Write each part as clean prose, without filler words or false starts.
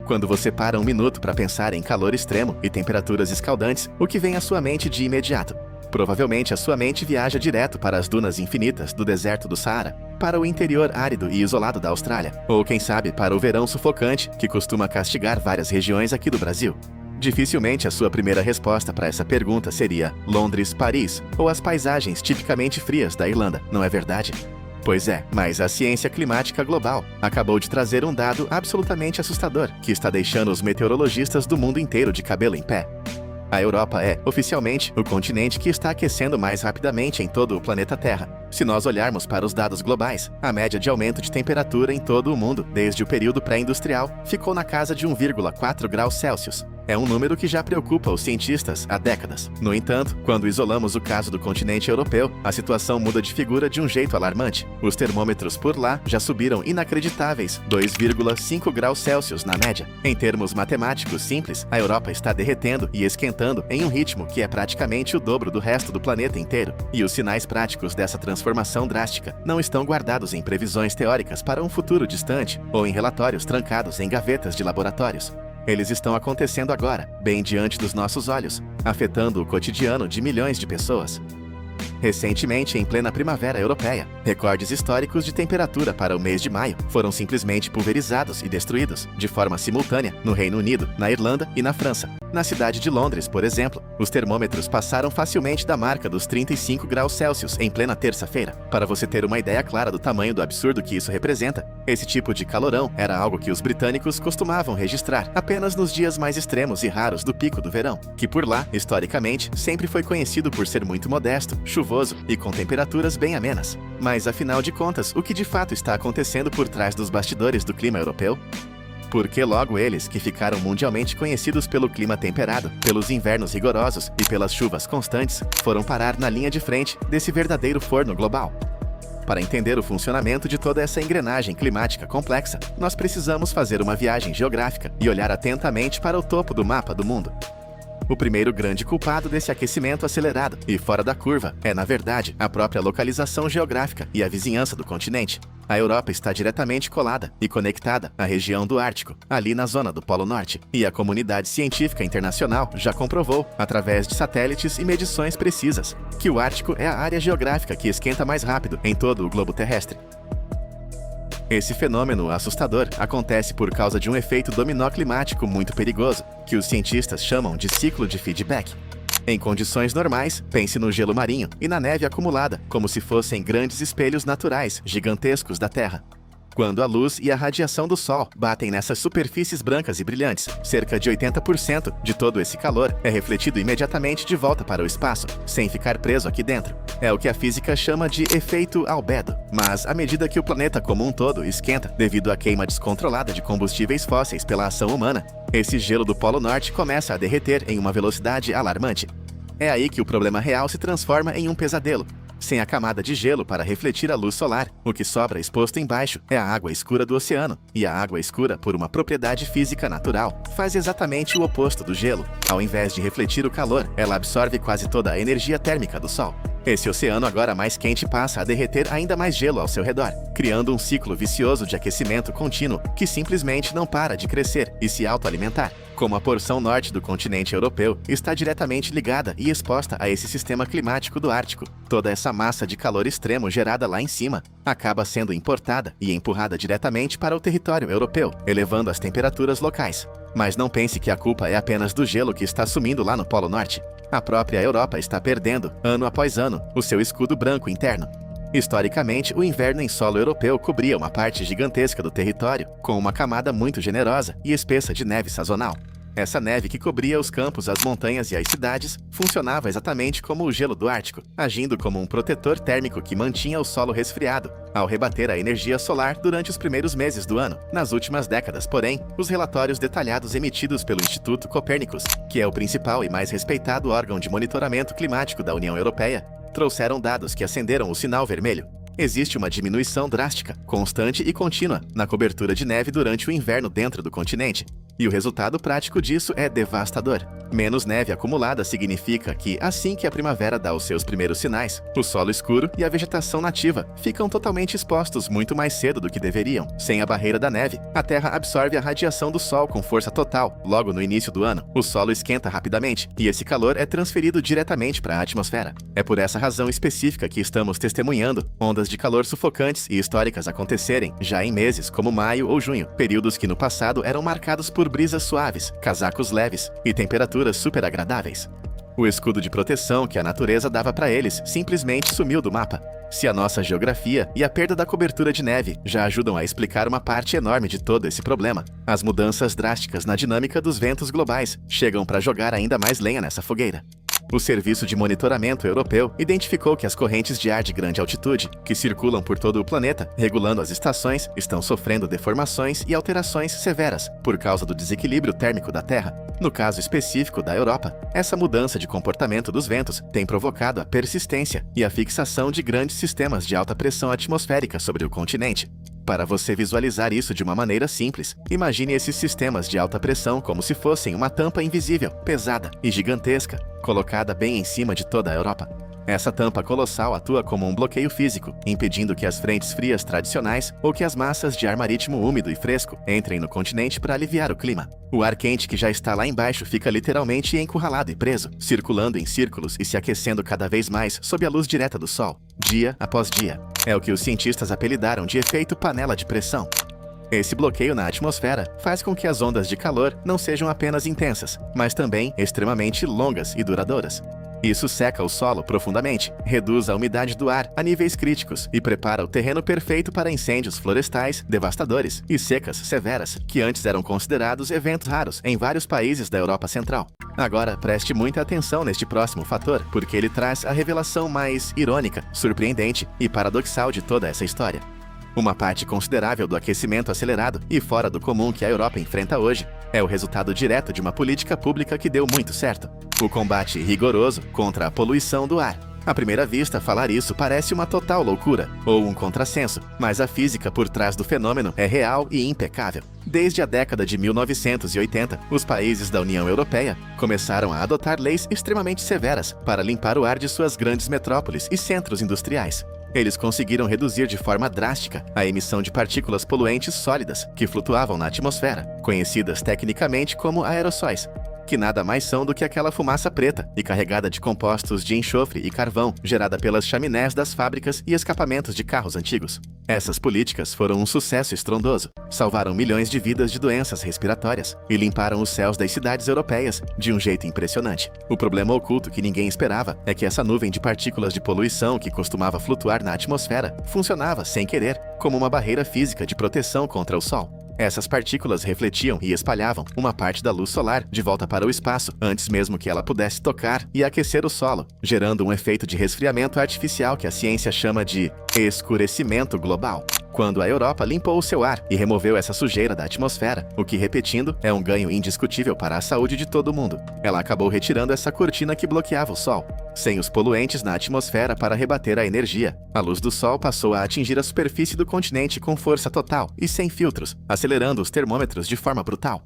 Quando você para um minuto para pensar em calor extremo e temperaturas escaldantes, o que vem à sua mente de imediato? Provavelmente a sua mente viaja direto para as dunas infinitas do deserto do Saara, para o interior árido e isolado da Austrália, ou quem sabe para o verão sufocante que costuma castigar várias regiões aqui do Brasil. Dificilmente a sua primeira resposta para essa pergunta seria Londres, Paris ou as paisagens tipicamente frias da Irlanda, não é verdade? Pois é, mas a ciência climática global acabou de trazer um dado absolutamente assustador que está deixando os meteorologistas do mundo inteiro de cabelo em pé. A Europa é, oficialmente, o continente que está aquecendo mais rapidamente em todo o planeta Terra. Se nós olharmos para os dados globais, a média de aumento de temperatura em todo o mundo, desde o período pré-industrial, ficou na casa de 1,4 graus Celsius. É um número que já preocupa os cientistas há décadas. No entanto, quando isolamos o caso do continente europeu, a situação muda de figura de um jeito alarmante. Os termômetros por lá já subiram inacreditáveis 2,5 graus Celsius na média. Em termos matemáticos simples, a Europa está derretendo e esquentando em um ritmo que é praticamente o dobro do resto do planeta inteiro. E os sinais práticos dessa transformação drástica não estão guardados em previsões teóricas para um futuro distante ou em relatórios trancados em gavetas de laboratórios. Eles estão acontecendo agora, bem diante dos nossos olhos, afetando o cotidiano de milhões de pessoas. Recentemente, em plena primavera europeia, recordes históricos de temperatura para o mês de maio foram simplesmente pulverizados e destruídos, de forma simultânea, no Reino Unido, na Irlanda e na França. Na cidade de Londres, por exemplo, os termômetros passaram facilmente da marca dos 35 graus Celsius em plena terça-feira. Para você ter uma ideia clara do tamanho do absurdo que isso representa, esse tipo de calorão era algo que os britânicos costumavam registrar apenas nos dias mais extremos e raros do pico do verão, que por lá, historicamente, sempre foi conhecido por ser muito modesto, chuvoso e com temperaturas bem amenas. Mas, afinal de contas, o que de fato está acontecendo por trás dos bastidores do clima europeu? Porque logo eles, que ficaram mundialmente conhecidos pelo clima temperado, pelos invernos rigorosos e pelas chuvas constantes, foram parar na linha de frente desse verdadeiro forno global. Para entender o funcionamento de toda essa engrenagem climática complexa, nós precisamos fazer uma viagem geográfica e olhar atentamente para o topo do mapa do mundo. O primeiro grande culpado desse aquecimento acelerado e fora da curva é, na verdade, a própria localização geográfica e a vizinhança do continente. A Europa está diretamente colada e conectada à região do Ártico, ali na zona do Polo Norte. E a comunidade científica internacional já comprovou, através de satélites e medições precisas, que o Ártico é a área geográfica que esquenta mais rápido em todo o globo terrestre. Esse fenômeno assustador acontece por causa de um efeito dominó climático muito perigoso, que os cientistas chamam de ciclo de feedback. Em condições normais, pense no gelo marinho e na neve acumulada, como se fossem grandes espelhos naturais, gigantescos da Terra. Quando a luz e a radiação do Sol batem nessas superfícies brancas e brilhantes, cerca de 80% de todo esse calor é refletido imediatamente de volta para o espaço, sem ficar preso aqui dentro. É o que a física chama de efeito albedo. Mas, à medida que o planeta como um todo esquenta devido à queima descontrolada de combustíveis fósseis pela ação humana, esse gelo do Polo Norte começa a derreter em uma velocidade alarmante. É aí que o problema real se transforma em um pesadelo. Sem a camada de gelo para refletir a luz solar, o que sobra exposto embaixo é a água escura do oceano. E a água escura, por uma propriedade física natural, faz exatamente o oposto do gelo. Ao invés de refletir o calor, ela absorve quase toda a energia térmica do Sol. Esse oceano agora mais quente passa a derreter ainda mais gelo ao seu redor, criando um ciclo vicioso de aquecimento contínuo que simplesmente não para de crescer e se autoalimentar. Como a porção norte do continente europeu está diretamente ligada e exposta a esse sistema climático do Ártico, toda essa massa de calor extremo gerada lá em cima acaba sendo importada e empurrada diretamente para o território europeu, elevando as temperaturas locais. Mas não pense que a culpa é apenas do gelo que está sumindo lá no Polo Norte. A própria Europa está perdendo, ano após ano, o seu escudo branco interno. Historicamente, o inverno em solo europeu cobria uma parte gigantesca do território, com uma camada muito generosa e espessa de neve sazonal. Essa neve que cobria os campos, as montanhas e as cidades funcionava exatamente como o gelo do Ártico, agindo como um protetor térmico que mantinha o solo resfriado, ao rebater a energia solar durante os primeiros meses do ano. Nas últimas décadas, porém, os relatórios detalhados emitidos pelo Instituto Copérnicus, que é o principal e mais respeitado órgão de monitoramento climático da União Europeia, trouxeram dados que acenderam o sinal vermelho. Existe uma diminuição drástica, constante e contínua na cobertura de neve durante o inverno dentro do continente. E o resultado prático disso é devastador. Menos neve acumulada significa que, assim que a primavera dá os seus primeiros sinais, o solo escuro e a vegetação nativa ficam totalmente expostos muito mais cedo do que deveriam. Sem a barreira da neve, a Terra absorve a radiação do Sol com força total. Logo no início do ano, o solo esquenta rapidamente e esse calor é transferido diretamente para a atmosfera. É por essa razão específica que estamos testemunhando ondas de calor sufocantes e históricas acontecerem já em meses como maio ou junho, períodos que no passado eram marcados por brisas suaves, casacos leves e temperaturas super agradáveis. O escudo de proteção que a natureza dava para eles simplesmente sumiu do mapa. Se a nossa geografia e a perda da cobertura de neve já ajudam a explicar uma parte enorme de todo esse problema, as mudanças drásticas na dinâmica dos ventos globais chegam para jogar ainda mais lenha nessa fogueira. O Serviço de Monitoramento Europeu identificou que as correntes de ar de grande altitude, que circulam por todo o planeta, regulando as estações, estão sofrendo deformações e alterações severas por causa do desequilíbrio térmico da Terra. No caso específico da Europa, essa mudança de comportamento dos ventos tem provocado a persistência e a fixação de grandes sistemas de alta pressão atmosférica sobre o continente. Para você visualizar isso de uma maneira simples, imagine esses sistemas de alta pressão como se fossem uma tampa invisível, pesada e gigantesca, colocada bem em cima de toda a Europa. Essa tampa colossal atua como um bloqueio físico, impedindo que as frentes frias tradicionais ou que as massas de ar marítimo úmido e fresco entrem no continente para aliviar o clima. O ar quente que já está lá embaixo fica literalmente encurralado e preso, circulando em círculos e se aquecendo cada vez mais sob a luz direta do Sol, dia após dia. É o que os cientistas apelidaram de efeito panela de pressão. Esse bloqueio na atmosfera faz com que as ondas de calor não sejam apenas intensas, mas também extremamente longas e duradouras. Isso seca o solo profundamente, reduz a umidade do ar a níveis críticos e prepara o terreno perfeito para incêndios florestais devastadores e secas severas, que antes eram considerados eventos raros em vários países da Europa Central. Agora, preste muita atenção neste próximo fator, porque ele traz a revelação mais irônica, surpreendente e paradoxal de toda essa história. Uma parte considerável do aquecimento acelerado e fora do comum que a Europa enfrenta hoje é o resultado direto de uma política pública que deu muito certo: o combate rigoroso contra a poluição do ar. À primeira vista, falar isso parece uma total loucura ou um contrassenso, mas a física por trás do fenômeno é real e impecável. Desde a década de 1980, os países da União Europeia começaram a adotar leis extremamente severas para limpar o ar de suas grandes metrópoles e centros industriais. Eles conseguiram reduzir de forma drástica a emissão de partículas poluentes sólidas que flutuavam na atmosfera, conhecidas tecnicamente como aerossóis, que nada mais são do que aquela fumaça preta e carregada de compostos de enxofre e carvão gerada pelas chaminés das fábricas e escapamentos de carros antigos. Essas políticas foram um sucesso estrondoso, salvaram milhões de vidas de doenças respiratórias e limparam os céus das cidades europeias de um jeito impressionante. O problema oculto que ninguém esperava é que essa nuvem de partículas de poluição que costumava flutuar na atmosfera funcionava, sem querer, como uma barreira física de proteção contra o Sol. Essas partículas refletiam e espalhavam uma parte da luz solar de volta para o espaço, antes mesmo que ela pudesse tocar e aquecer o solo, gerando um efeito de resfriamento artificial que a ciência chama de escurecimento global. Quando a Europa limpou o seu ar e removeu essa sujeira da atmosfera, o que, repetindo, é um ganho indiscutível para a saúde de todo mundo. Ela acabou retirando essa cortina que bloqueava o Sol. Sem os poluentes na atmosfera para rebater a energia, a luz do Sol passou a atingir a superfície do continente com força total e sem filtros, acelerando os termômetros de forma brutal.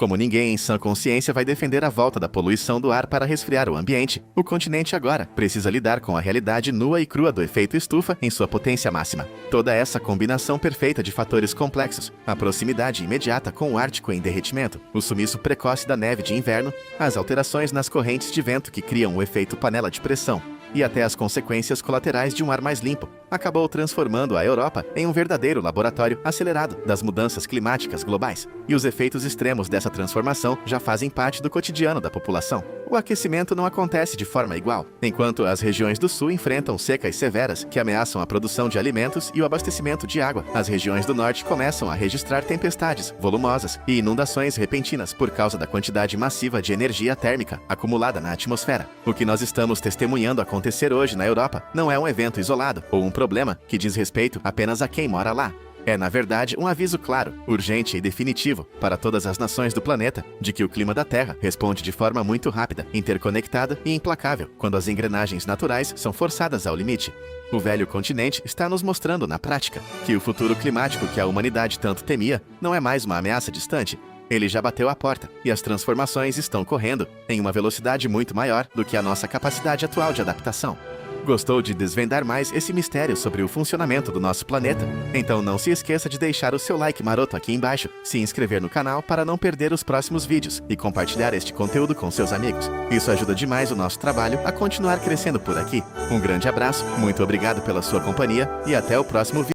Como ninguém em sã consciência vai defender a volta da poluição do ar para resfriar o ambiente, o continente agora precisa lidar com a realidade nua e crua do efeito estufa em sua potência máxima. Toda essa combinação perfeita de fatores complexos, a proximidade imediata com o Ártico em derretimento, o sumiço precoce da neve de inverno, as alterações nas correntes de vento que criam o efeito panela de pressão, e até as consequências colaterais de um ar mais limpo, acabou transformando a Europa em um verdadeiro laboratório acelerado das mudanças climáticas globais. E os efeitos extremos dessa transformação já fazem parte do cotidiano da população. O aquecimento não acontece de forma igual. Enquanto as regiões do sul enfrentam secas severas que ameaçam a produção de alimentos e o abastecimento de água, as regiões do norte começam a registrar tempestades volumosas e inundações repentinas por causa da quantidade massiva de energia térmica acumulada na atmosfera. O que nós estamos testemunhando acontecer hoje na Europa não é um evento isolado ou um problema que diz respeito apenas a quem mora lá. É, na verdade, um aviso claro, urgente e definitivo para todas as nações do planeta de que o clima da Terra responde de forma muito rápida, interconectada e implacável quando as engrenagens naturais são forçadas ao limite. O velho continente está nos mostrando na prática que o futuro climático que a humanidade tanto temia não é mais uma ameaça distante, Ele já bateu a porta, e as transformações estão correndo em uma velocidade muito maior do que a nossa capacidade atual de adaptação. Gostou de desvendar mais esse mistério sobre o funcionamento do nosso planeta? Então não se esqueça de deixar o seu like maroto aqui embaixo, se inscrever no canal para não perder os próximos vídeos e compartilhar este conteúdo com seus amigos. Isso ajuda demais o nosso trabalho a continuar crescendo por aqui. Um grande abraço, muito obrigado pela sua companhia e até o próximo vídeo.